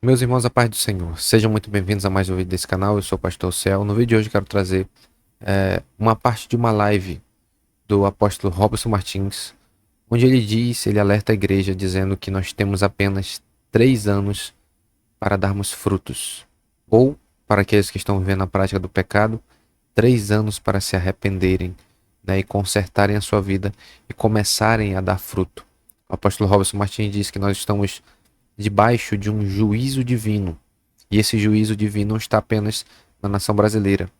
Meus irmãos, a paz do Senhor, sejam muito bem-vindos a mais um vídeo desse canal. Eu sou o Pastor Céu. No vídeo de hoje eu quero trazer uma parte de uma live do apóstolo Robson Martins, onde ele alerta a igreja dizendo que nós temos apenas 3 anos para darmos frutos, ou para aqueles que estão vivendo a prática do pecado, 3 anos para se arrependerem, né, e consertarem a sua vida e começarem a dar fruto. O apóstolo Robson Martins diz que nós estamos debaixo de um juízo divino. E esse juízo divino não está apenas na nação brasileira,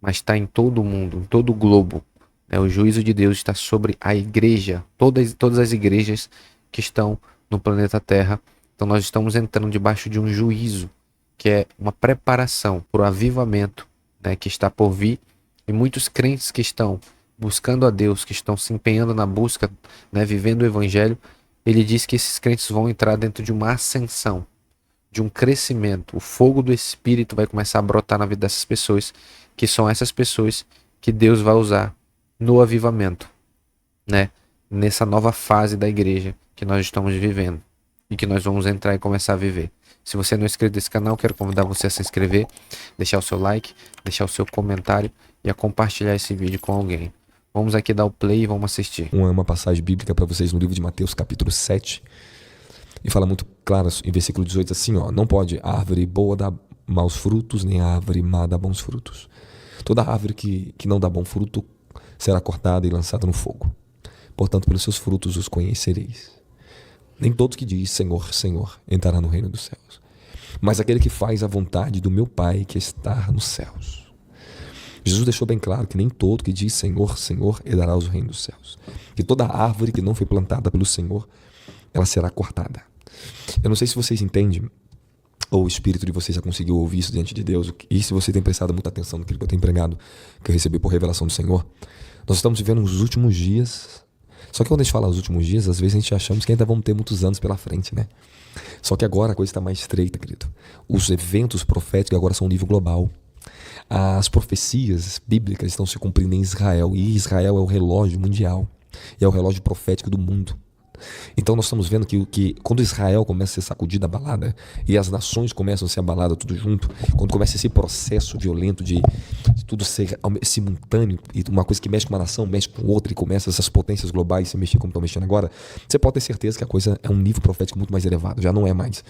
mas está em todo o mundo, em todo o globo. O juízo de Deus está sobre a igreja, todas as igrejas que estão no planeta Terra. Então nós estamos entrando debaixo de um juízo, que é uma preparação para o avivamento, né, que está por vir. E muitos crentes que estão buscando a Deus, que estão se empenhando na busca, né, vivendo o evangelho, ele diz que esses crentes vão entrar dentro de uma ascensão, de um crescimento. O fogo do Espírito vai começar a brotar na vida dessas pessoas, que são essas pessoas que Deus vai usar no avivamento, né? Nessa nova fase da igreja que nós estamos vivendo e que nós vamos entrar e começar a viver. Se você não é inscrito nesse canal, quero convidar você a se inscrever, deixar o seu like, deixar o seu comentário e a compartilhar esse vídeo com alguém. Vamos aqui dar o play e vamos assistir. Uma passagem bíblica para vocês no livro de Mateus, capítulo 7, e fala muito claro em versículo 18 assim, ó: não pode a árvore boa dar maus frutos, nem a árvore má dar bons frutos. Toda árvore que não dá bom fruto será cortada e lançada no fogo. Portanto, pelos seus frutos os conhecereis. Nem todos que diz Senhor, Senhor entrará no reino dos céus, mas aquele que faz a vontade do meu Pai que está nos céus. Jesus deixou bem claro que nem todo que diz Senhor, Senhor herdará os reinos dos céus. Que toda árvore que não foi plantada pelo Senhor, ela será cortada. Eu não sei se vocês entendem, ou o espírito de vocês já conseguiu ouvir isso diante de Deus, e se você tem prestado muita atenção no que eu tenho pregado, que eu recebi por revelação do Senhor. Nós estamos vivendo os últimos dias. Só que quando a gente fala os últimos dias, às vezes a gente achamos que ainda vamos ter muitos anos pela frente, né? Só que agora a coisa está mais estreita, querido. Os eventos proféticos agora são um nível global. As profecias bíblicas estão se cumprindo em Israel, e Israel é o relógio mundial, e é o relógio profético do mundo. Então nós estamos vendo que quando Israel começa a ser sacudido, abalada, e as nações começam a ser abaladas tudo junto, quando começa esse processo violento de tudo ser simultâneo, e uma coisa que mexe com uma nação, mexe com outra, e começa essas potências globais se mexer como estão mexendo agora, você pode ter certeza que a coisa é um nível profético muito mais elevado, já não é mais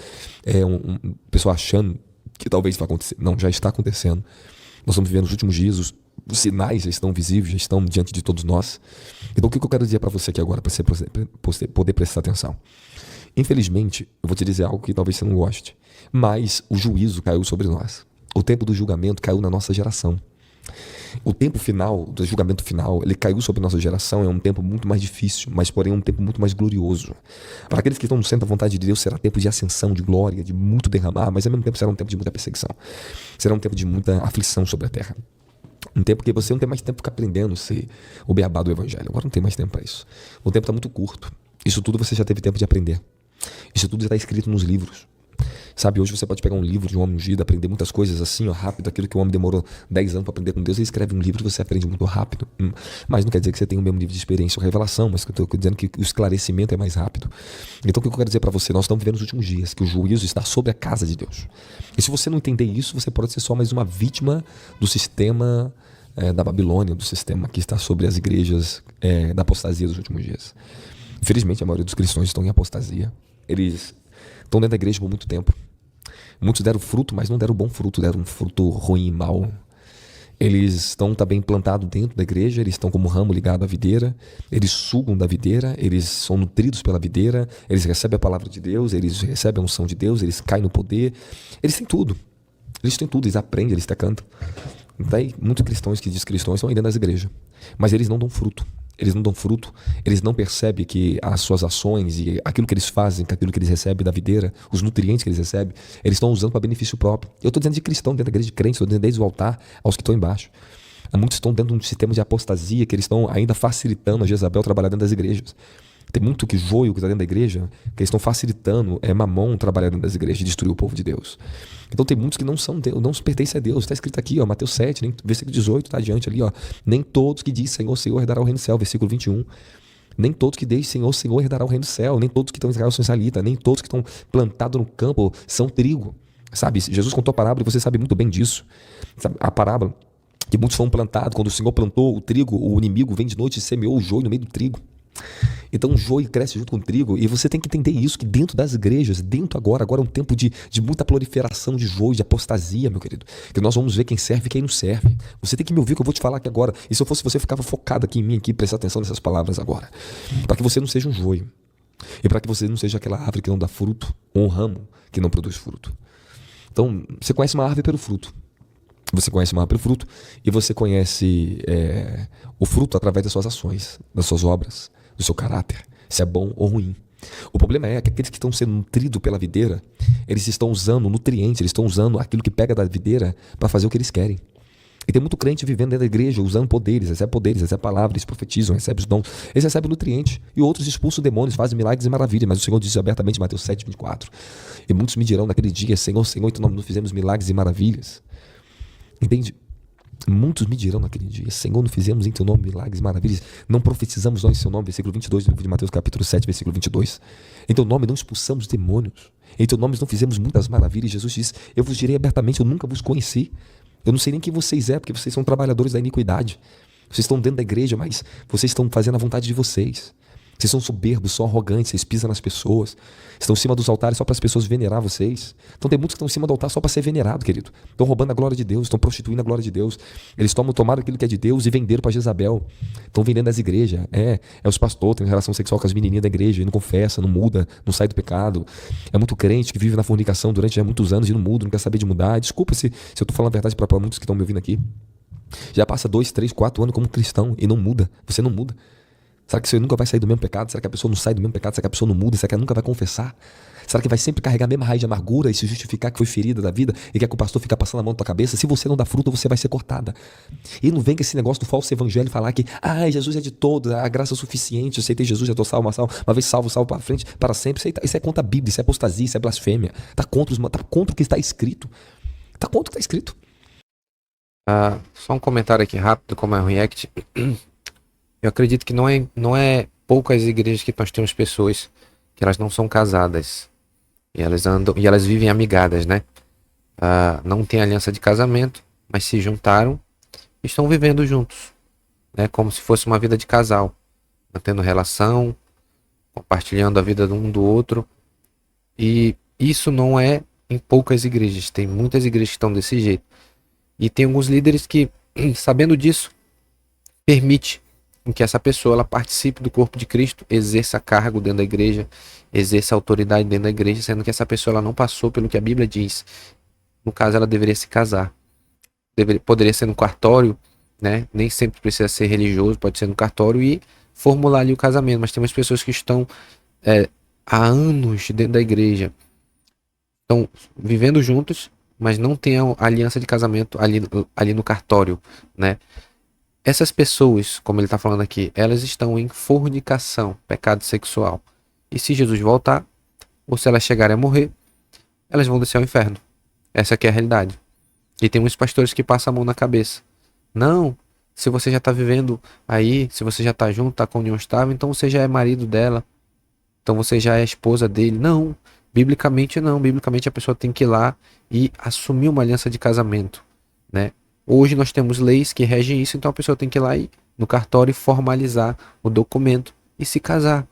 pessoa achando que talvez vai acontecer. Não, já está acontecendo. Nós estamos vivendo os últimos dias, os sinais já estão visíveis, já estão diante de todos nós. Então o que eu quero dizer para você aqui agora, para você poder prestar atenção? Infelizmente, eu vou te dizer algo que talvez você não goste, mas o juízo caiu sobre nós. O tempo do julgamento caiu na nossa geração. O tempo final, do julgamento final, ele caiu sobre a nossa geração, é um tempo muito mais difícil, mas porém um tempo muito mais glorioso. Para aqueles que estão no centro da vontade de Deus, será tempo de ascensão, de glória, de muito derramar, mas ao mesmo tempo será um tempo de muita perseguição. Será um tempo de muita aflição sobre a terra. Um tempo que você não tem mais tempo para ficar aprendendo o beabá do evangelho. Agora não tem mais tempo para isso. O tempo está muito curto. Isso tudo você já teve tempo de aprender. Isso tudo já está escrito nos livros. Sabe, hoje você pode pegar um livro de um homem ungido, aprender muitas coisas assim, ó, rápido, aquilo que o homem demorou 10 anos para aprender com Deus, ele escreve um livro e você aprende muito rápido. Mas não quer dizer que você tem o mesmo nível de experiência ou revelação, mas que eu estou dizendo que o esclarecimento é mais rápido. Então o que eu quero dizer para você, nós estamos vivendo os últimos dias, que o juízo está sobre a casa de Deus. E se você não entender isso, você pode ser só mais uma vítima do sistema da Babilônia, do sistema que está sobre as igrejas da apostasia dos últimos dias. Infelizmente, a maioria dos cristãos estão em apostasia. Eles estão dentro da igreja por muito tempo. Muitos deram fruto, mas não deram bom fruto, deram um fruto ruim e mau. Eles estão também plantados dentro da igreja, eles estão como ramo ligado à videira, eles sugam da videira, eles são nutridos pela videira, eles recebem a palavra de Deus, eles recebem a unção de Deus, eles caem no poder, eles têm tudo, eles aprendem, eles até cantam. Daí, muitos cristãos que dizem cristãos estão aí dentro das igrejas, mas eles não dão fruto. Eles não dão fruto, eles não percebem que as suas ações e aquilo que eles fazem, aquilo que eles recebem da videira, os nutrientes que eles recebem, eles estão usando para benefício próprio. Eu estou dizendo de cristão, dentro da igreja de crentes, estou dizendo desde o altar aos que estão embaixo. Muitos estão dentro de um sistema de apostasia que eles estão ainda facilitando a Jezabel trabalhar dentro das igrejas. Tem muito que joio que está dentro da igreja, que eles estão facilitando Mamon trabalhar dentro das igrejas, de destruir o povo de Deus. Então tem muitos que não são Deus, não pertencem a Deus. Está escrito aqui, ó, Mateus 7, versículo 18, está adiante ali, ó. Nem todos que dizem Senhor, Senhor herdará o reino do céu, versículo 21. Nem todos que dizem Senhor, Senhor herdarão o reino do céu. Nem todos que estão em Israel são israelitas. Nem todos que estão plantados no campo são trigo. Sabe, Jesus contou a parábola e você sabe muito bem disso. Sabe, a parábola que muitos foram plantados. Quando o Senhor plantou o trigo, o inimigo vem de noite e semeou o joio no meio do trigo. Então o joio cresce junto com o trigo. E você tem que entender isso, que dentro das igrejas, agora é um tempo de muita proliferação de joio, de apostasia, meu querido. Que nós vamos ver quem serve e quem não serve. Você tem que me ouvir o que eu vou te falar aqui agora. E se eu fosse você, ficava focado aqui em mim, aqui, prestar atenção nessas palavras agora. Para que você não seja um joio. E para que você não seja aquela árvore que não dá fruto, ou um ramo que não produz fruto. Então, você conhece uma árvore pelo fruto. Você conhece uma árvore pelo fruto e você conhece o fruto através das suas ações, das suas obras, do seu caráter, se é bom ou ruim. O problema é que aqueles que estão sendo nutridos pela videira, eles estão usando nutrientes, eles estão usando aquilo que pega da videira para fazer o que eles querem. E tem muito crente vivendo dentro da igreja, usando poderes, recebe palavras, eles profetizam, recebe os dons, eles recebem nutrientes. E outros expulsam demônios, fazem milagres e maravilhas. Mas o Senhor disse abertamente em Mateus 7, 24. E muitos me dirão naquele dia, Senhor, Senhor, então nós não fizemos milagres e maravilhas. Entende? Muitos me dirão naquele dia, Senhor, não fizemos em teu nome milagres e maravilhas, não profetizamos nós em seu nome, versículo 22 do livro de Mateus capítulo 7, versículo 22. Em teu nome não expulsamos demônios, em teu nome não fizemos muitas maravilhas. Jesus diz, eu vos direi abertamente, eu nunca vos conheci. Eu não sei nem quem vocês é, porque vocês são trabalhadores da iniquidade. Vocês estão dentro da igreja, mas vocês estão fazendo a vontade de vocês. Vocês são soberbos, são arrogantes, vocês pisam nas pessoas. Estão em cima dos altares só para as pessoas venerar vocês. Então tem muitos que estão em cima do altar só para ser venerado, querido. Estão roubando a glória de Deus, estão prostituindo a glória de Deus. Eles tomaram aquilo que é de Deus e venderam para Jezabel. Estão vendendo as igrejas. É os pastores, têm relação sexual com as menininhas da igreja e não confessa, não muda, não sai do pecado. É muito crente que vive na fornicação durante já muitos anos e não muda, não quer saber de mudar. Desculpa se eu estou falando a verdade para muitos que estão me ouvindo aqui. Já passa 2, 3, 4 anos como cristão e não muda. Você não muda. Será que você nunca vai sair do mesmo pecado? Será que a pessoa não sai do mesmo pecado? Será que a pessoa não muda? Será que ela nunca vai confessar? Será que vai sempre carregar a mesma raiz de amargura e se justificar que foi ferida da vida e quer que o pastor fique passando a mão na tua cabeça? Se você não dá fruto, você vai ser cortada. E não vem com esse negócio do falso evangelho falar que Jesus é de todos, a graça é suficiente, eu aceitei Jesus, já estou salvo, uma vez salvo para frente, para sempre. Isso é contra a Bíblia, isso é apostasia, isso é blasfêmia. Está contra o que está escrito. Está contra o que está escrito. Só um comentário aqui rápido, como é o React. Eu acredito que não é poucas igrejas que nós temos pessoas que elas não são casadas e elas vivem amigadas, né? Não tem aliança de casamento, mas se juntaram e estão vivendo juntos, né? Como se fosse uma vida de casal, mantendo relação, compartilhando a vida de um do outro. E isso não é em poucas igrejas, tem muitas igrejas que estão desse jeito. E tem alguns líderes que, sabendo disso, permite que essa pessoa ela participe do corpo de Cristo, exerça cargo dentro da igreja, exerça autoridade dentro da igreja, sendo que essa pessoa ela não passou pelo que a Bíblia diz. No caso, ela deveria se casar. Poderia ser no cartório, né? Nem sempre precisa ser religioso, pode ser no cartório e formular ali o casamento. Mas tem umas pessoas que estão há anos dentro da igreja, estão vivendo juntos, mas não tem a aliança de casamento ali no cartório, né? Essas pessoas, como ele está falando aqui, elas estão em fornicação, pecado sexual. E se Jesus voltar, ou se elas chegarem a morrer, elas vão descer ao inferno. Essa aqui é a realidade. E tem muitos pastores que passam a mão na cabeça. Não, se você já está vivendo aí, se você já está junto, está com união estável, então você já é marido dela. Então você já é esposa dele. Não, biblicamente não. Biblicamente a pessoa tem que ir lá e assumir uma aliança de casamento, né? Hoje nós temos leis que regem isso, então a pessoa tem que ir lá no cartório e formalizar o documento e se casar.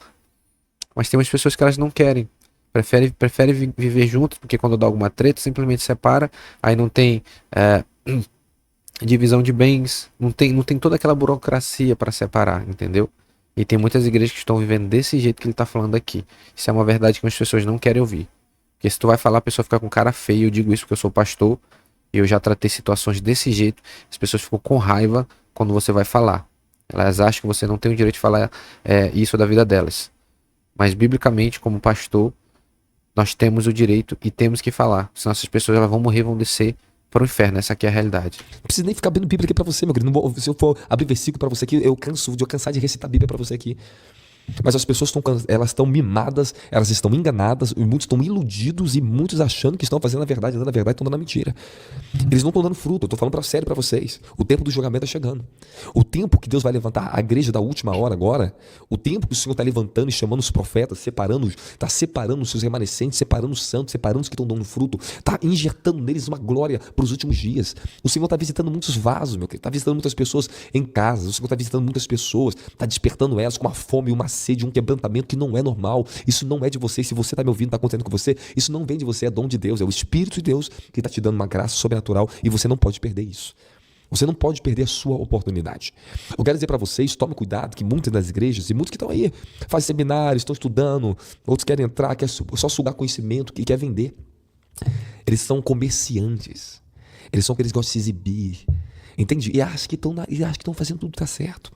Mas tem umas pessoas que elas não querem, preferem viver juntos, porque quando dá alguma treta, simplesmente separa, aí não tem divisão de bens, não tem toda aquela burocracia para separar, entendeu? E tem muitas igrejas que estão vivendo desse jeito que ele está falando aqui. Isso é uma verdade que as pessoas não querem ouvir. Porque se tu vai falar, a pessoa fica com cara feia. Eu digo isso porque eu sou pastor. Eu já tratei situações desse jeito. As pessoas ficam com raiva quando você vai falar. Elas acham que você não tem o direito de falar isso da vida delas. Mas biblicamente, como pastor, nós temos o direito e temos que falar. Senão essas pessoas elas vão morrer, vão descer para o inferno. Essa aqui é a realidade. Não precisa nem ficar abrindo Bíblia aqui pra você, meu querido. Se eu for abrir versículo pra você aqui, eu cansar de recitar a Bíblia pra você aqui. Mas as pessoas elas estão mimadas, elas estão enganadas, e muitos estão iludidos e muitos achando que estão fazendo a verdade, dando a verdade, estão dando a mentira. Eles não estão dando fruto. Eu estou falando sério para vocês. O tempo do julgamento está chegando. O tempo que Deus vai levantar a igreja da última hora agora, o tempo que o Senhor está levantando e chamando os profetas, está separando os seus remanescentes, separando os santos, separando os que estão dando fruto, está injetando neles uma glória para os últimos dias. O Senhor está visitando muitos vasos, meu querido. Está visitando muitas pessoas em casa. O Senhor está visitando muitas pessoas, está despertando elas com uma fome, uma sede, um quebrantamento que não é normal. Isso não é de você. Se você está me ouvindo, está acontecendo com você, isso não vem de você, é dom de Deus, é o Espírito de Deus que está te dando uma graça sobrenatural e você não pode perder isso. Você não pode perder a sua oportunidade. Eu quero dizer para vocês, tome cuidado, que muitas das igrejas, e muitos que estão aí, fazem seminários, estão estudando, outros querem entrar, querem só sugar conhecimento, que quer vender. Eles são comerciantes. Eles são aqueles que gostam de se exibir. Entende? E acham que estão fazendo tudo que está certo.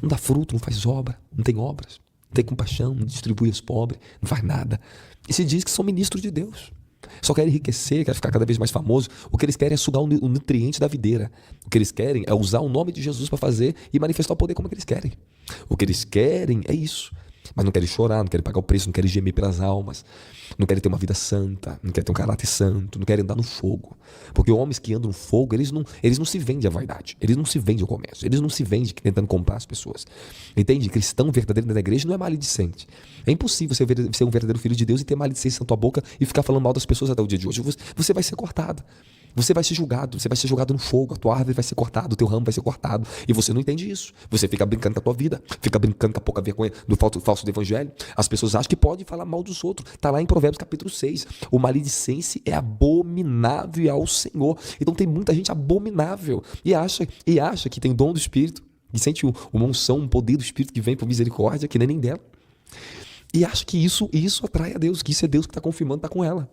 Não dá fruto, não faz obra, não tem obras, não tem compaixão, não distribui aos pobres, não faz nada. E se diz que são ministros de Deus. Só querem enriquecer, querem ficar cada vez mais famoso. O que eles querem é sugar o nutriente da videira. O que eles querem é usar o nome de Jesus para fazer e manifestar o poder como que eles querem. O que eles querem é isso. Mas não querem chorar, não querem pagar o preço, não querem gemer pelas almas, não querem ter uma vida santa, não querem ter um caráter santo, não querem andar no fogo. Porque homens que andam no fogo, eles não se vendem à vaidade, eles não se vendem ao comércio, eles não se vendem tentando comprar as pessoas. Entende? Cristão verdadeiro dentro da igreja não é maledicente. É impossível você ser um verdadeiro filho de Deus e ter maledicência na tua boca e ficar falando mal das pessoas até o dia de hoje. Você vai ser cortado. Você vai ser julgado no fogo, a tua árvore vai ser cortada, o teu ramo vai ser cortado, e você não entende isso. Você fica brincando com a tua vida, fica brincando com a pouca vergonha do falso do evangelho. As pessoas acham que pode falar mal dos outros. Está lá em Provérbios capítulo 6. O maledicência é abominável ao Senhor. Então tem muita gente abominável e acha que tem dom do Espírito, e sente uma unção, um poder do Espírito que vem por misericórdia, que nem dela. E acha que isso atrai a Deus, que isso é Deus que está confirmando, está com ela.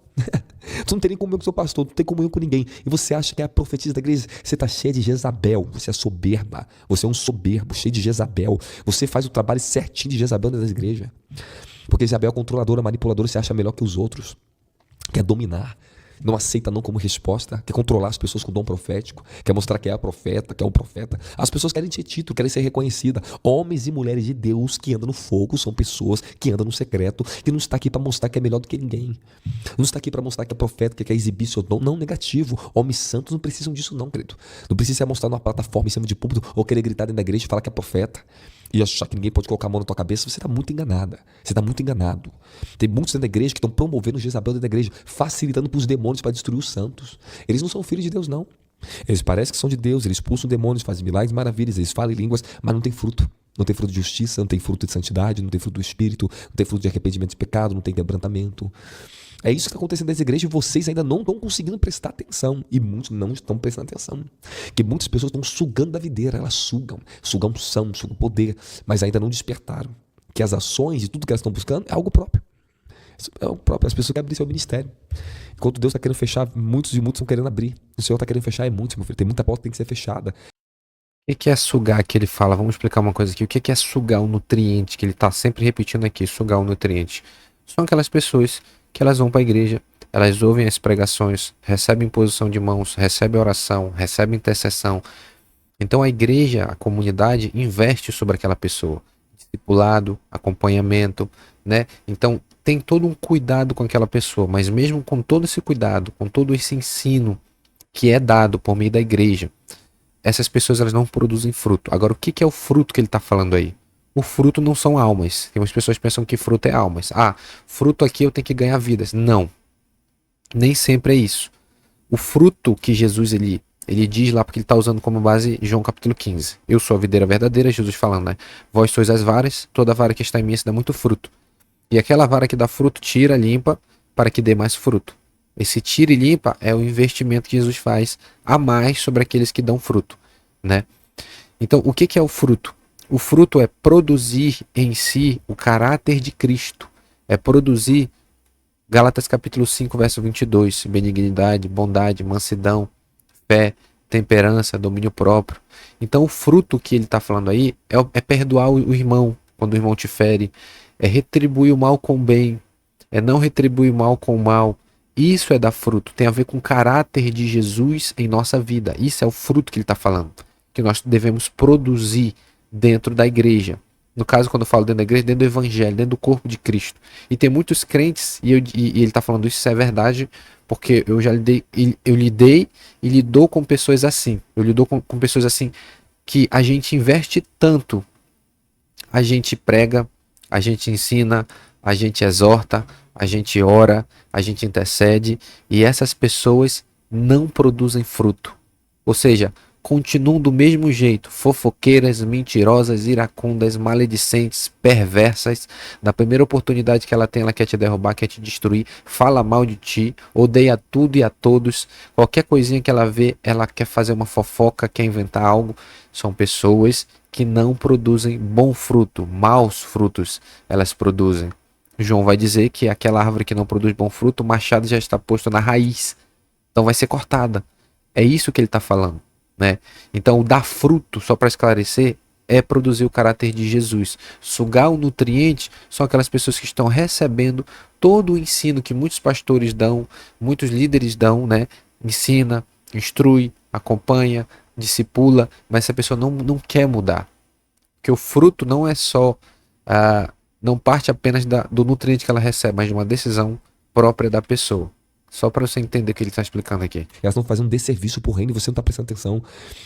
Tu não tem nem comunhão com o seu pastor, não tem comunhão com ninguém. E você acha que é a profetisa da igreja. Você está cheio de Jezabel, você é soberba, você é um soberbo, cheio de Jezabel. Você faz o trabalho certinho de Jezabel dentro da igreja. Porque Jezabel é controladora, manipuladora, você acha melhor que os outros. Quer dominar. Não aceita não como resposta, quer controlar as pessoas com dom profético, quer mostrar que é a profeta, que é um profeta. As pessoas querem ter título, querem ser reconhecidas. Homens e mulheres de Deus que andam no fogo são pessoas que andam no secreto, que não está aqui para mostrar que é melhor do que ninguém. Não está aqui para mostrar que é profeta, que quer exibir seu dom. Não, negativo. Homens santos não precisam disso não, querido. Não precisa mostrar numa plataforma em cima de púlpito ou querer gritar dentro da igreja e falar que é profeta e achar que ninguém pode colocar a mão na tua cabeça. Você está muito enganada. Você está muito enganado. Tem muitos dentro da igreja que estão promovendo Jezabel dentro da igreja, facilitando para os demônios para destruir os santos. Eles não são filhos de Deus, não. Eles parecem que são de Deus, eles expulsam demônios, fazem milagres, maravilhas, eles falam em línguas, mas não tem fruto. Não tem fruto de justiça, não tem fruto de santidade, não tem fruto do Espírito, não tem fruto de arrependimento de pecado, não tem quebrantamento. É isso que está acontecendo nessa igreja e vocês ainda não estão conseguindo prestar atenção. E muitos não estão prestando atenção. Que muitas pessoas estão sugando da videira, elas sugam unção, sugam poder, mas ainda não despertaram. Que as ações e tudo que elas estão buscando é algo próprio. É algo próprio. As pessoas querem abrir seu ministério. Enquanto Deus está querendo fechar, muitos estão querendo abrir. O Senhor está querendo fechar, é muitos, meu filho. Tem muita porta que tem que ser fechada. O que é sugar que ele fala? Vamos explicar uma coisa aqui. O que é sugar o nutriente que ele está sempre repetindo aqui? Sugar o nutriente. São aquelas pessoas que elas vão para a igreja, elas ouvem as pregações, recebem imposição de mãos, recebem oração, recebem intercessão. Então a igreja, a comunidade, investe sobre aquela pessoa. Discipulado, acompanhamento, né? Então tem todo um cuidado com aquela pessoa, mas mesmo com todo esse cuidado, com todo esse ensino que é dado por meio da igreja, essas pessoas elas não produzem fruto. Agora, o que é o fruto que ele está falando aí? O fruto não são almas. Tem umas pessoas que pensam que fruto é almas. Ah, fruto aqui eu tenho que ganhar vidas. Não. Nem sempre é isso. O fruto que Jesus ele diz lá, porque ele está usando como base João capítulo 15. Eu sou a videira verdadeira, Jesus falando, né? Vós sois as varas, toda vara que está em mim se dá muito fruto. E aquela vara que dá fruto, tira, limpa, para que dê mais fruto. Esse tira e limpa é o investimento que Jesus faz a mais sobre aqueles que dão fruto, né? Então, o que é o fruto? O fruto é produzir em si o caráter de Cristo. É produzir, Gálatas capítulo 5, verso 22, benignidade, bondade, mansidão, fé, temperança, domínio próprio. Então o fruto que ele está falando aí é perdoar o irmão quando o irmão te fere, é retribuir o mal com o bem, é não retribuir o mal com o mal. Isso é dar fruto, tem a ver com o caráter de Jesus em nossa vida. Isso é o fruto que ele está falando, que nós devemos produzir dentro da igreja, No caso, quando eu falo dentro da igreja, dentro do evangelho, dentro do corpo de Cristo. E tem muitos crentes, e ele está falando isso é verdade, porque eu já lidei, eu lidei e lidou com pessoas assim. Eu lido com pessoas assim que a gente investe tanto, a gente prega, a gente ensina, a gente exorta, a gente ora, a gente intercede, e essas pessoas não produzem fruto. Ou seja, continuam do mesmo jeito, fofoqueiras, mentirosas, iracundas, maledicentes, perversas. Na primeira oportunidade que ela tem, ela quer te derrubar, quer te destruir, fala mal de ti, odeia tudo e a todos. Qualquer coisinha que ela vê, ela quer fazer uma fofoca, quer inventar algo. São pessoas que não produzem bom fruto, maus frutos elas produzem. João vai dizer que aquela árvore que não produz bom fruto, o machado já está posto na raiz, então vai ser cortada. É isso que ele está falando, né? Então, dar fruto, só para esclarecer, é produzir o caráter de Jesus. Sugar o nutriente são aquelas pessoas que estão recebendo todo o ensino que muitos pastores dão, muitos líderes dão, né? Ensina, instrui, acompanha, discipula, mas essa pessoa não quer mudar. Porque o fruto não é só, não parte apenas do nutriente que ela recebe, mas de uma decisão própria da pessoa. Só para você entender o que ele está explicando aqui. Elas estão fazendo um desserviço pro reino e você não está prestando atenção.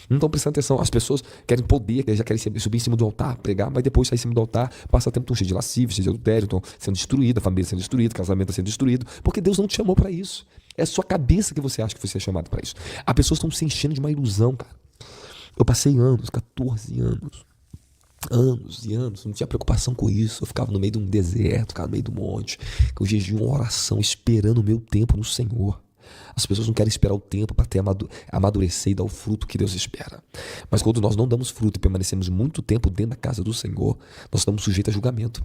Não estão prestando atenção. As pessoas querem poder, já querem subir em cima do altar, pregar, mas depois sair em cima do altar, passa tempo tão cheio de lascívia, cheio de adultério, estão sendo destruída, a família sendo destruída, o casamento sendo destruído, porque Deus não te chamou para isso. É a sua cabeça que você acha que você é chamado para isso. As pessoas estão se enchendo de uma ilusão, cara. Eu passei anos, 14 anos e anos, não tinha preocupação com isso. Eu ficava no meio de um deserto, ficava no meio do monte, com jejum, oração, esperando o meu tempo no Senhor. As pessoas não querem esperar o tempo para amadurecer e dar o fruto que Deus espera. Mas quando nós não damos fruto e permanecemos muito tempo dentro da casa do Senhor, nós estamos sujeitos a julgamento.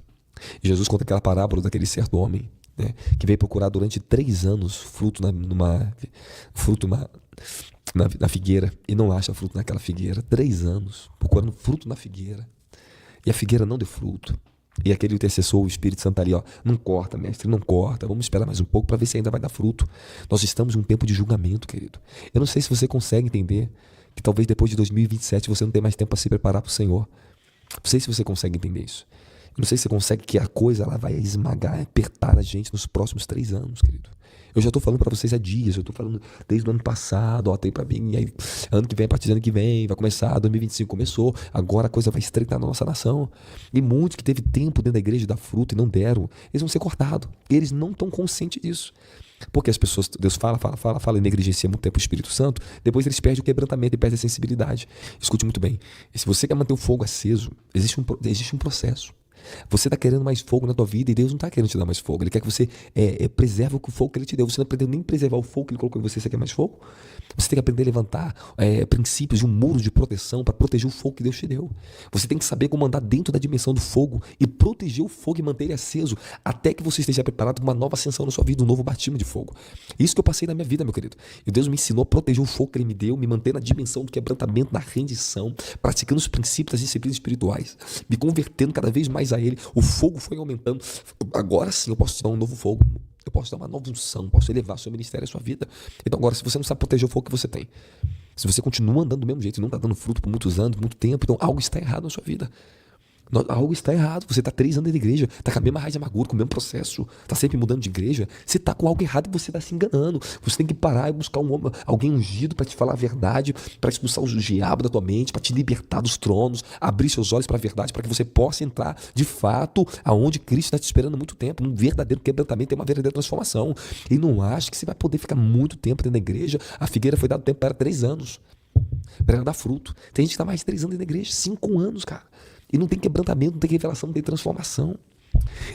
E Jesus conta aquela parábola daquele certo homem, né, que veio procurar durante 3 anos fruto na figueira e não acha fruto naquela figueira. 3 anos procurando fruto na figueira. E a figueira não deu fruto. E aquele intercessor, o Espírito Santo ali, ó, não corta, mestre, não corta. Vamos esperar mais um pouco para ver se ainda vai dar fruto. Nós estamos em um tempo de julgamento, querido. Eu não sei se você consegue entender que talvez depois de 2027 você não tenha mais tempo para se preparar para o Senhor. Não sei se você consegue entender isso. Eu não sei se você consegue que a coisa ela vai esmagar, apertar a gente nos próximos 3 anos, querido. Eu já estou falando para vocês há dias, eu estou falando desde o ano passado, ó, tem para mim, e aí, ano que vem, a partir do ano que vem, vai começar, 2025 começou, agora a coisa vai estreitar na nossa nação. E muitos que teve tempo dentro da igreja de dar fruto e não deram, eles vão ser cortados. Eles não estão conscientes disso. Porque as pessoas, Deus fala e negligencia muito tempo o Espírito Santo, depois eles perdem o quebrantamento e perdem a sensibilidade. Escute muito bem, e se você quer manter o fogo aceso, existe um processo. Você está querendo mais fogo na tua vida e Deus não está querendo te dar mais fogo. Ele quer que você preserve o fogo que Ele te deu. Você não aprendeu nem preservar o fogo que Ele colocou em você. Você quer mais fogo? Você tem que aprender a levantar princípios de um muro de proteção para proteger o fogo que Deus te deu. Você tem que saber como andar dentro da dimensão do fogo e proteger o fogo e manter ele aceso até que você esteja preparado para uma nova ascensão na sua vida, um novo batismo de fogo. Isso que eu passei na minha vida, meu querido. E Deus me ensinou a proteger o fogo que Ele me deu, me manter na dimensão do quebrantamento, na rendição, praticando os princípios das disciplinas espirituais, me convertendo cada vez mais a Ele. O fogo foi aumentando. Agora sim eu posso te dar um novo fogo. Eu posso dar uma nova unção, posso elevar seu ministério e sua vida. Então agora, se você não sabe proteger o fogo que você tem, se você continua andando do mesmo jeito e não está dando fruto por muitos anos, muito tempo, então algo está errado na sua vida. Algo está errado. Você está 3 anos dentro da igreja, está com a mesma raiz de amargura, com o mesmo processo, está sempre mudando de igreja. Você está com algo errado e você está se enganando. Você tem que parar e buscar alguém ungido para te falar a verdade, para expulsar os diabos da tua mente, para te libertar dos tronos, abrir seus olhos para a verdade, para que você possa entrar de fato aonde Cristo está te esperando há muito tempo, num verdadeiro quebrantamento e uma verdadeira transformação. E não ache que você vai poder ficar muito tempo dentro da igreja. A figueira foi dado tempo para 3 anos, para ela dar fruto. Tem gente que está mais de 3 anos dentro da igreja, 5 anos, cara. E não tem quebrantamento, não tem revelação, não tem transformação.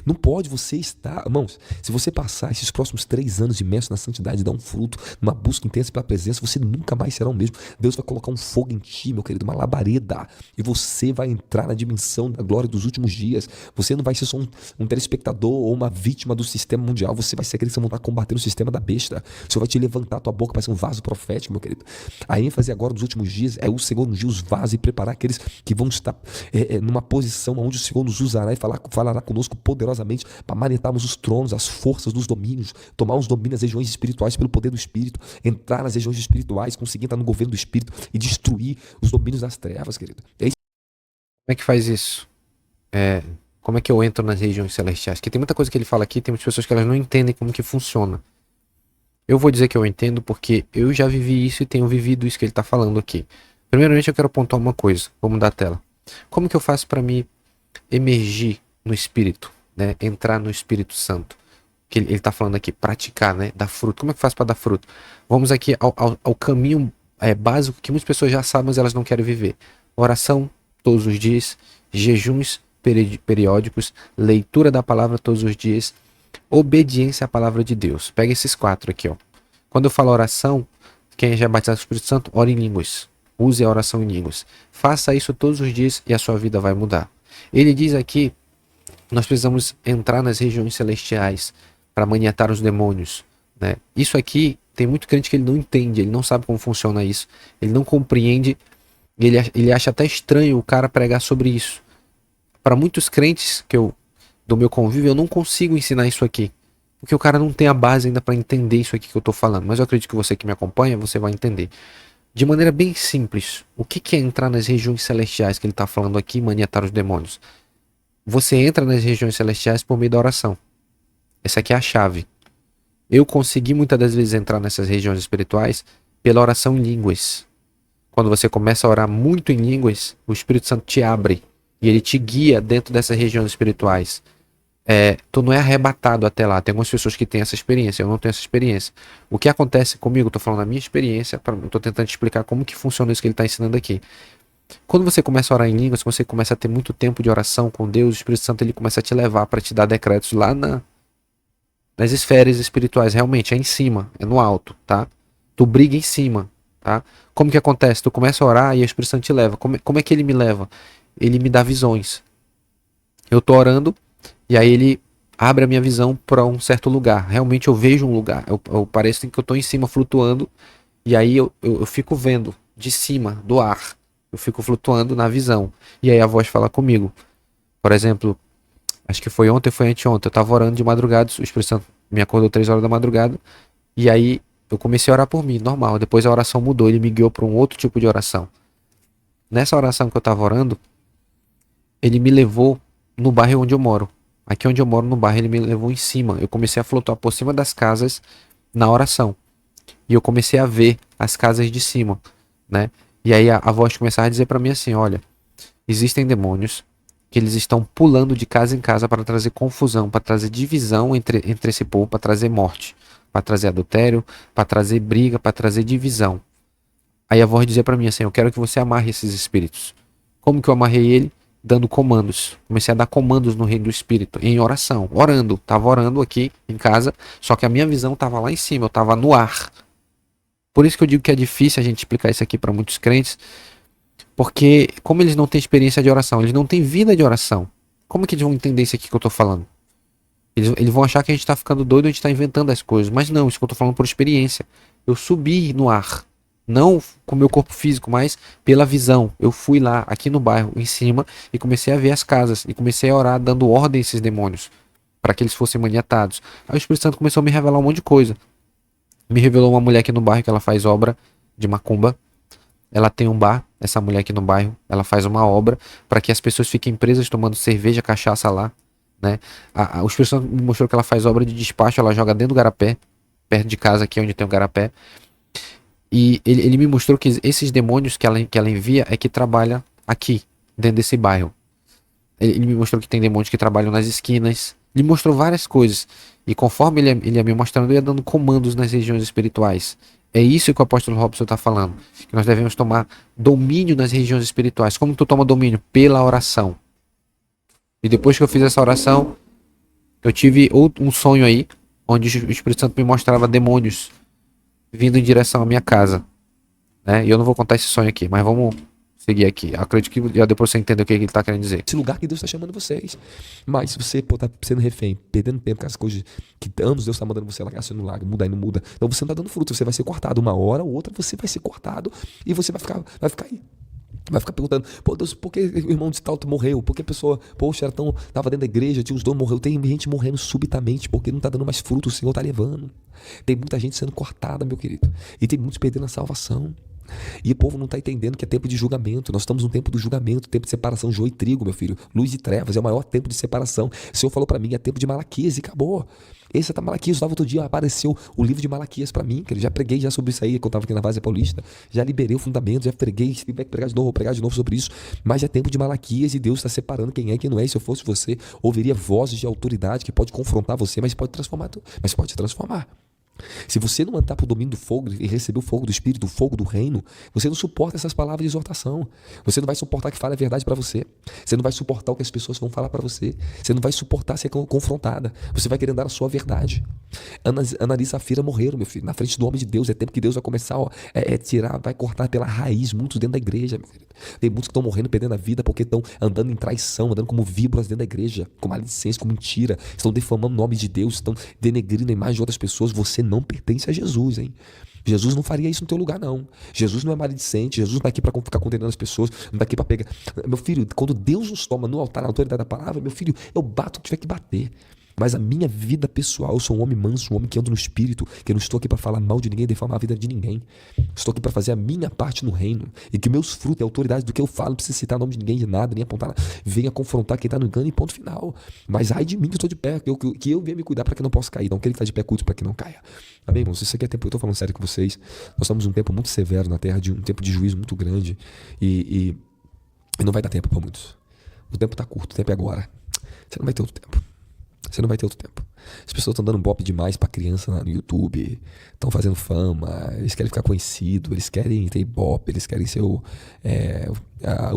Não pode você estar... Irmãos, se você passar esses próximos 3 anos imerso na santidade e dar um fruto, numa busca intensa pela presença, você nunca mais será o mesmo. Deus vai colocar um fogo em ti, meu querido, uma labareda. E você vai entrar na dimensão da glória dos últimos dias. Você não vai ser só um telespectador ou uma vítima do sistema mundial. Você vai ser aquele que vai combater o sistema da besta. O Senhor vai te levantar a tua boca para ser um vaso profético, meu querido. A ênfase agora dos últimos dias é o Senhor ungir os vasos e preparar aqueles que vão estar numa posição onde o Senhor nos usará e falará conosco poderosamente para manetarmos os tronos, as forças dos domínios, tomar os domínios das regiões espirituais pelo poder do Espírito, entrar nas regiões espirituais, conseguir entrar no governo do Espírito e destruir os domínios das trevas, querido. É isso. Como é que faz isso? como é que eu entro nas regiões celestiais? Porque tem muita coisa que ele fala aqui, tem muitas pessoas que elas não entendem como que funciona. Eu vou dizer que eu entendo porque eu já vivi isso e tenho vivido isso que ele está falando aqui. Primeiramente eu quero pontuar uma coisa, vou mudar a tela. Como que eu faço para me emergir no Espírito, né? Entrar no Espírito Santo? Que ele está falando aqui, praticar, né? Dar fruto. Como é que faz para dar fruto? Vamos aqui ao caminho básico que muitas pessoas já sabem, mas elas não querem viver. Oração todos os dias, jejuns periódicos, leitura da palavra todos os dias, obediência à palavra de Deus. Pega esses 4 aqui, ó. Quando eu falo oração, quem já é batizado com o Espírito Santo, ore em línguas. Use a oração em línguas. Faça isso todos os dias e a sua vida vai mudar. Ele diz aqui, nós precisamos entrar nas regiões celestiais para maniatar os demônios, né? Isso aqui, tem muito crente que ele não entende, ele não sabe como funciona isso, ele não compreende, ele acha até estranho o cara pregar sobre isso. Para muitos crentes do meu convívio, eu não consigo ensinar isso aqui, porque o cara não tem a base ainda para entender isso aqui que eu estou falando, mas eu acredito que você que me acompanha, você vai entender. De maneira bem simples, o que é entrar nas regiões celestiais que ele está falando aqui e maniatar os demônios? Você entra nas regiões celestiais por meio da oração. Essa aqui é a chave. Eu consegui muitas das vezes entrar nessas regiões espirituais pela oração em línguas. Quando você começa a orar muito em línguas, o Espírito Santo te abre e ele te guia dentro dessas regiões espirituais. Tu não é arrebatado até lá. Tem algumas pessoas que têm essa experiência, eu não tenho essa experiência. O que acontece comigo, estou falando da minha experiência, estou tentando te explicar como que funciona isso que ele está ensinando aqui. Quando você começa a orar em línguas, você começa a ter muito tempo de oração com Deus, o Espírito Santo ele começa a te levar para te dar decretos lá nas esferas espirituais, realmente, é em cima, é no alto, tá? Tu briga em cima, tá? Como que acontece? Tu começa a orar e o Espírito Santo te leva. Como é que ele me leva? Ele me dá visões. Eu tô orando e aí ele abre a minha visão para um certo lugar. Realmente eu vejo um lugar. Eu pareço que eu tô em cima flutuando e aí eu fico vendo de cima, do ar. Eu fico flutuando na visão. E aí a voz fala comigo. Por exemplo, acho que foi ontem, foi anteontem. Eu tava orando de madrugada, o Espírito Santo me acordou 3 horas da madrugada. E aí eu comecei a orar por mim, normal. Depois a oração mudou, ele me guiou para um outro tipo de oração. Nessa oração que eu tava orando, ele me levou no bairro onde eu moro. Aqui onde eu moro, no bairro, ele me levou em cima. Eu comecei a flutuar por cima das casas na oração. E eu comecei a ver as casas de cima, né? E aí a voz começava a dizer para mim assim, olha, existem demônios que eles estão pulando de casa em casa para trazer confusão, para trazer divisão entre esse povo, para trazer morte, para trazer adultério, para trazer briga, para trazer divisão. Aí a voz dizia para mim assim, eu quero que você amarre esses espíritos. Como que eu amarrei ele? Dando comandos. Comecei a dar comandos no reino do espírito, em oração, orando. Tava orando aqui em casa, só que a minha visão tava lá em cima, eu tava no ar. Por isso que eu digo que é difícil a gente explicar isso aqui para muitos crentes, porque como eles não têm experiência de oração, eles não têm vida de oração, como que eles vão entender isso aqui que eu tô falando? Eles vão achar que a gente tá ficando doido, a gente tá inventando as coisas, mas não, isso que eu tô falando por experiência. Eu subi no ar, não com o meu corpo físico, mas pela visão. Eu fui lá, aqui no bairro, em cima, e comecei a ver as casas, e comecei a orar, dando ordem a esses demônios, para que eles fossem maniatados. Aí o Espírito Santo começou a me revelar um monte de coisa. Me revelou uma mulher aqui no bairro que ela faz obra de macumba. Ela tem um bar, essa mulher aqui no bairro, ela faz uma obra para que as pessoas fiquem presas tomando cerveja, cachaça lá, né? O Espírito Santo me mostrou que ela faz obra de despacho, ela joga dentro do garapé, perto de casa aqui onde tem o garapé. E ele me mostrou que esses demônios que ela envia é que trabalha aqui, dentro desse bairro. Ele me mostrou que tem demônios que trabalham nas esquinas. Ele mostrou várias coisas. E conforme ele ia me mostrando, eu ia dando comandos nas regiões espirituais. É isso que o apóstolo Robson está falando. Que nós devemos tomar domínio nas regiões espirituais. Como tu toma domínio? Pela oração. E depois que eu fiz essa oração, eu tive um sonho aí, onde o Espírito Santo me mostrava demônios vindo em direção à minha casa. Né? E eu não vou contar esse sonho aqui, mas vamos seguir aqui. Acredito que já depois você entender o que ele está querendo dizer. Esse lugar que Deus está chamando vocês. Mas se você tá sendo refém, perdendo tempo com as coisas que anos Deus está mandando você largar seu no lago, muda e não muda, então você não está dando fruto, você vai ser cortado. Uma hora ou outra você vai ser cortado e você vai ficar aí. Vai ficar perguntando, pô Deus, por que o irmão de tal morreu? Por que a pessoa, poxa, tava dentro da igreja, tinha uns donos, morreu. Tem gente morrendo subitamente porque não tá dando mais fruto, o Senhor tá levando. Tem muita gente sendo cortada, meu querido. E tem muitos perdendo a salvação. E o povo não está entendendo que é tempo de julgamento. Nós estamos no tempo do julgamento, tempo de separação, joio e trigo, meu filho. Luz e trevas, é o maior tempo de separação. O Senhor falou para mim, é tempo de Malaquias e acabou. Esse tá Malaquias, estava outro dia, apareceu o livro de Malaquias para mim, que já preguei já sobre isso aí, quando eu estava aqui na Várzea Paulista. Já liberei o fundamento, já preguei, se tiver que pregar de novo, vou pregar de novo sobre isso. Mas é tempo de Malaquias e Deus está separando quem é e quem não é. E se eu fosse você, ouviria vozes de autoridade que pode confrontar você, mas pode transformar. Mas pode transformar. Se você não andar para o domínio do fogo e receber o fogo do Espírito, o fogo do reino, você não suporta essas palavras de exortação. Você não vai suportar que fale a verdade para você. Você não vai suportar o que as pessoas vão falar para você. Você não vai suportar ser confrontada. Você vai querer dar a sua verdade. Ana e Safira morreram, meu filho, na frente do homem de Deus. É tempo que Deus vai começar a tirar, vai cortar pela raiz muitos dentro da igreja, meu filho. Tem muitos que estão morrendo, perdendo a vida porque estão andando em traição, andando como víboras dentro da igreja, com maledicência, com mentira. Estão defamando o nome de Deus, estão denegrindo a imagem de outras pessoas. Você não pertence a Jesus, hein? Jesus não faria isso no teu lugar, não. Jesus não é maledicente, Jesus não está aqui para ficar condenando as pessoas, não está aqui para pegar. Meu filho, quando Deus nos toma no altar, na autoridade da palavra, meu filho, eu bato o que tiver que bater. Mas a minha vida pessoal, eu sou um homem manso, um homem que anda no espírito, que eu não estou aqui para falar mal de ninguém, defamar a vida de ninguém. Estou aqui para fazer a minha parte no reino. E que meus frutos e a autoridade do que eu falo, não precisa citar o nome de ninguém, de nada, nem apontar, venha confrontar quem está no engano e ponto final. Mas ai de mim que estou de pé, que eu venha me cuidar para que não possa cair. Não, aquele que está de pé, cuide para que não caia. Amém, irmãos? Isso aqui é tempo, eu estou falando sério com vocês. Nós estamos num tempo muito severo na terra, um tempo de juízo muito grande. E não vai dar tempo para muitos. O tempo está curto, o tempo é agora. Você não vai ter outro tempo. Você não vai ter outro tempo. As pessoas estão dando bope demais pra criança no YouTube, estão fazendo fama, eles querem ficar conhecidos, eles querem ter bope, eles querem ser o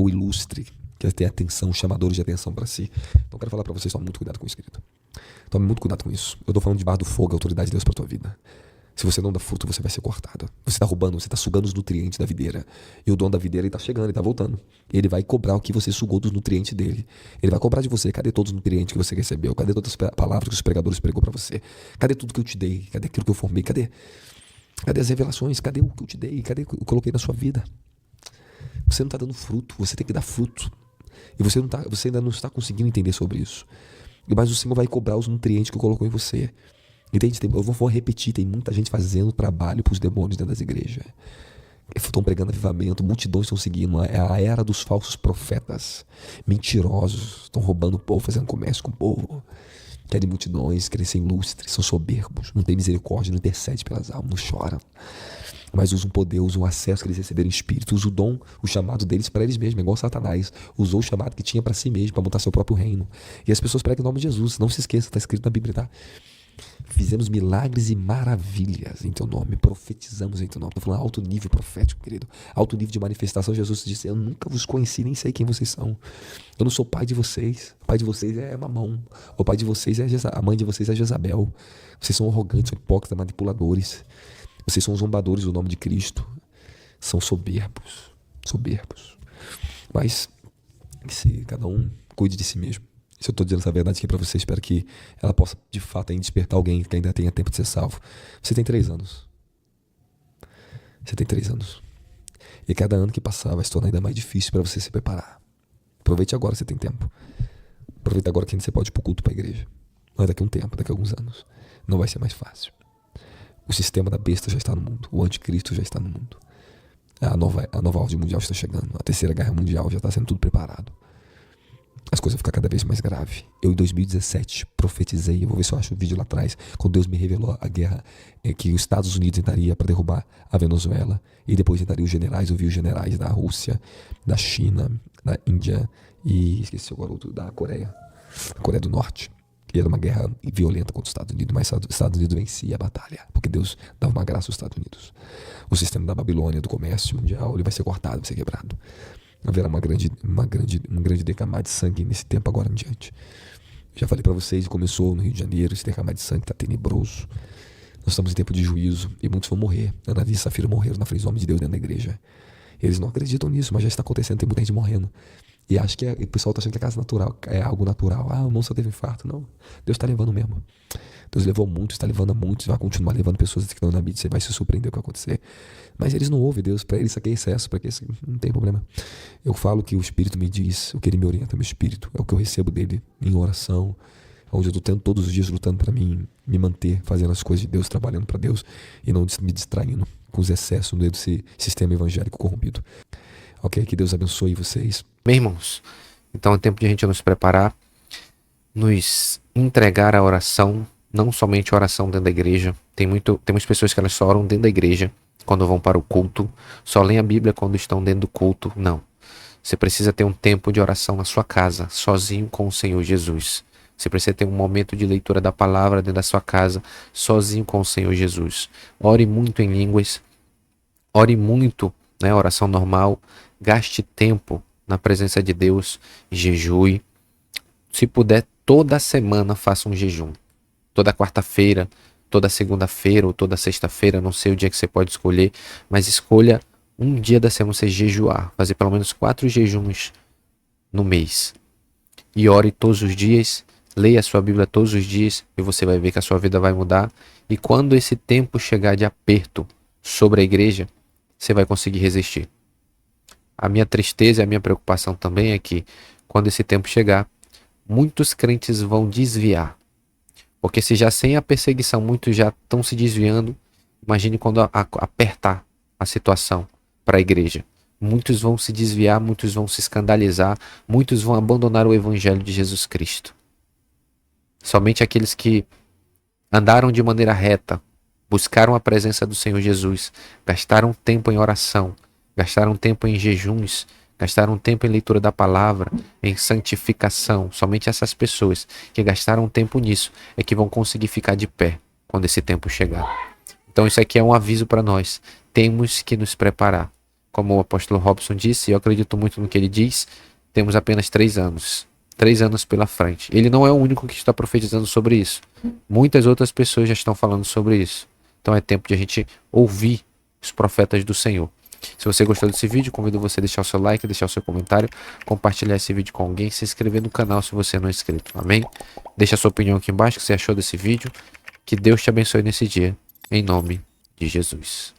ilustre, quer ter atenção, chamadores de atenção pra si. Então eu quero falar pra vocês, tome muito cuidado com isso, querido. Tome muito cuidado com isso. Eu tô falando debaixo do fogo, a autoridade de Deus pra tua vida. Se você não dá fruto, você vai ser cortado. Você está roubando, você está sugando os nutrientes da videira. E o dono da videira está chegando, ele está voltando. Ele vai cobrar o que você sugou dos nutrientes dele. Ele vai cobrar de você. Cadê todos os nutrientes que você recebeu? Cadê todas as palavras que os pregadores pregou para você? Cadê tudo que eu te dei? Cadê aquilo que eu formei? Cadê as revelações? Cadê o que eu te dei? Cadê o que eu coloquei na sua vida? Você não está dando fruto. Você tem que dar fruto. E você ainda não está conseguindo entender sobre isso. Mas o Senhor vai cobrar os nutrientes que colocou em você. Entende? Eu vou repetir, tem muita gente fazendo trabalho para os demônios dentro das igrejas. Estão pregando avivamento, multidões estão seguindo. É a era dos falsos profetas, mentirosos, estão roubando o povo, fazendo comércio com o povo. Querem multidões, querem ser ilustres, são soberbos, não tem misericórdia, não intercede pelas almas, não choram. Mas usam poder, usam o acesso que eles receberam em espírito, usam o dom, o chamado deles para eles mesmos, igual Satanás. Usou o chamado que tinha para si mesmo, para montar seu próprio reino. E as pessoas pregam em nome de Jesus, não se esqueça, está escrito na Bíblia, tá? Fizemos milagres e maravilhas em teu nome, profetizamos em teu nome. Estou falando alto nível profético, querido, alto nível de manifestação. Jesus disse, eu nunca vos conheci, nem sei quem vocês são. Eu não sou pai de vocês, o pai de vocês é Mamão, o pai de vocês é a mãe de vocês é Jezabel. Vocês são arrogantes, são hipócritas, manipuladores. Vocês são zombadores do nome de Cristo. São soberbos. Mas se cada um cuide de si mesmo. Se eu estou dizendo essa verdade aqui para você, espero que ela possa, de fato, ainda despertar alguém que ainda tenha tempo de ser salvo. Você tem 3 anos. E cada ano que passar vai se tornar ainda mais difícil para você se preparar. Aproveite agora, você tem tempo. Aproveite agora que ainda você pode ir para o culto, para a igreja. Mas daqui a um tempo, daqui a alguns anos, não vai ser mais fácil. O sistema da besta já está no mundo. O anticristo já está no mundo. A nova ordem mundial está chegando. A terceira guerra mundial já está sendo tudo preparado. As coisas vão ficar cada vez mais graves. Eu em 2017 profetizei, eu vou ver se eu acho um vídeo lá atrás, quando Deus me revelou a guerra que os Estados Unidos entraria para derrubar a Venezuela, e depois entraria os generais, eu vi os generais da Rússia, da China, da Índia e esqueci agora outro, da Coreia do Norte. E era uma guerra violenta contra os Estados Unidos, mas os Estados Unidos vencia a batalha, porque Deus dava uma graça aos Estados Unidos. O sistema da Babilônia, do comércio mundial, ele vai ser cortado, vai ser quebrado. Haverá um grande derramar de sangue nesse tempo agora em diante. Já falei para vocês, começou no Rio de Janeiro, esse derramar de sangue está tenebroso. Nós estamos em tempo de juízo e muitos vão morrer. Ana e Safira morreram na frente do homem de Deus dentro da igreja. Eles não acreditam nisso, mas já está acontecendo, tem muita gente morrendo. E acho que o pessoal está achando que é casa natural, é algo natural. Ah, o irmão só teve infarto. Não, Deus está levando mesmo. Deus levou muitos, está levando a muitos, vai continuar levando pessoas que estão na mídia, você vai se surpreender com o que vai acontecer. Mas eles não ouvem Deus, para eles isso aqui é excesso, para que isso não tem problema. Eu falo que o Espírito me diz, o que ele me orienta, meu Espírito, é o que eu recebo dele em oração, onde eu tô tendo todos os dias lutando para mim me manter fazendo as coisas de Deus, trabalhando para Deus e não me distraindo com os excessos desse sistema evangélico corrompido. Ok, que Deus abençoe vocês. Meus irmãos, então é tempo de a gente nos preparar, nos entregar à oração, não somente a oração dentro da igreja. Temos pessoas que elas só oram dentro da igreja quando vão para o culto, só leem a Bíblia quando estão dentro do culto. Não. Você precisa ter um tempo de oração na sua casa, sozinho com o Senhor Jesus. Você precisa ter um momento de leitura da palavra dentro da sua casa, sozinho com o Senhor Jesus. Ore muito em línguas, ore muito, né, oração normal, gaste tempo na presença de Deus, jejue. Se puder, toda semana faça um jejum. Toda quarta-feira, toda segunda-feira ou toda sexta-feira, não sei o dia que você pode escolher, mas escolha um dia da semana você jejuar, fazer pelo menos 4 jejuns no mês. E ore todos os dias, leia a sua Bíblia todos os dias e você vai ver que a sua vida vai mudar. E quando esse tempo chegar de aperto sobre a igreja, você vai conseguir resistir. A minha tristeza e a minha preocupação também é que quando esse tempo chegar, muitos crentes vão desviar. Porque se já sem a perseguição muitos já estão se desviando, imagine quando apertar a situação para a igreja. Muitos vão se desviar, muitos vão se escandalizar, muitos vão abandonar o evangelho de Jesus Cristo. Somente aqueles que andaram de maneira reta, buscaram a presença do Senhor Jesus, gastaram tempo em oração, gastaram tempo em jejuns, gastaram tempo em leitura da palavra, em santificação. Somente essas pessoas que gastaram tempo nisso é que vão conseguir ficar de pé quando esse tempo chegar. Então isso aqui é um aviso para nós. Temos que nos preparar. Como o apóstolo Robson disse, eu acredito muito no que ele diz, temos apenas 3 anos. 3 anos pela frente. Ele não é o único que está profetizando sobre isso. Muitas outras pessoas já estão falando sobre isso. Então é tempo de a gente ouvir os profetas do Senhor. Se você gostou desse vídeo, convido você a deixar o seu like, deixar o seu comentário, compartilhar esse vídeo com alguém, se inscrever no canal se você não é inscrito. Amém? Deixa a sua opinião aqui embaixo, o que você achou desse vídeo. Que Deus te abençoe nesse dia, em nome de Jesus.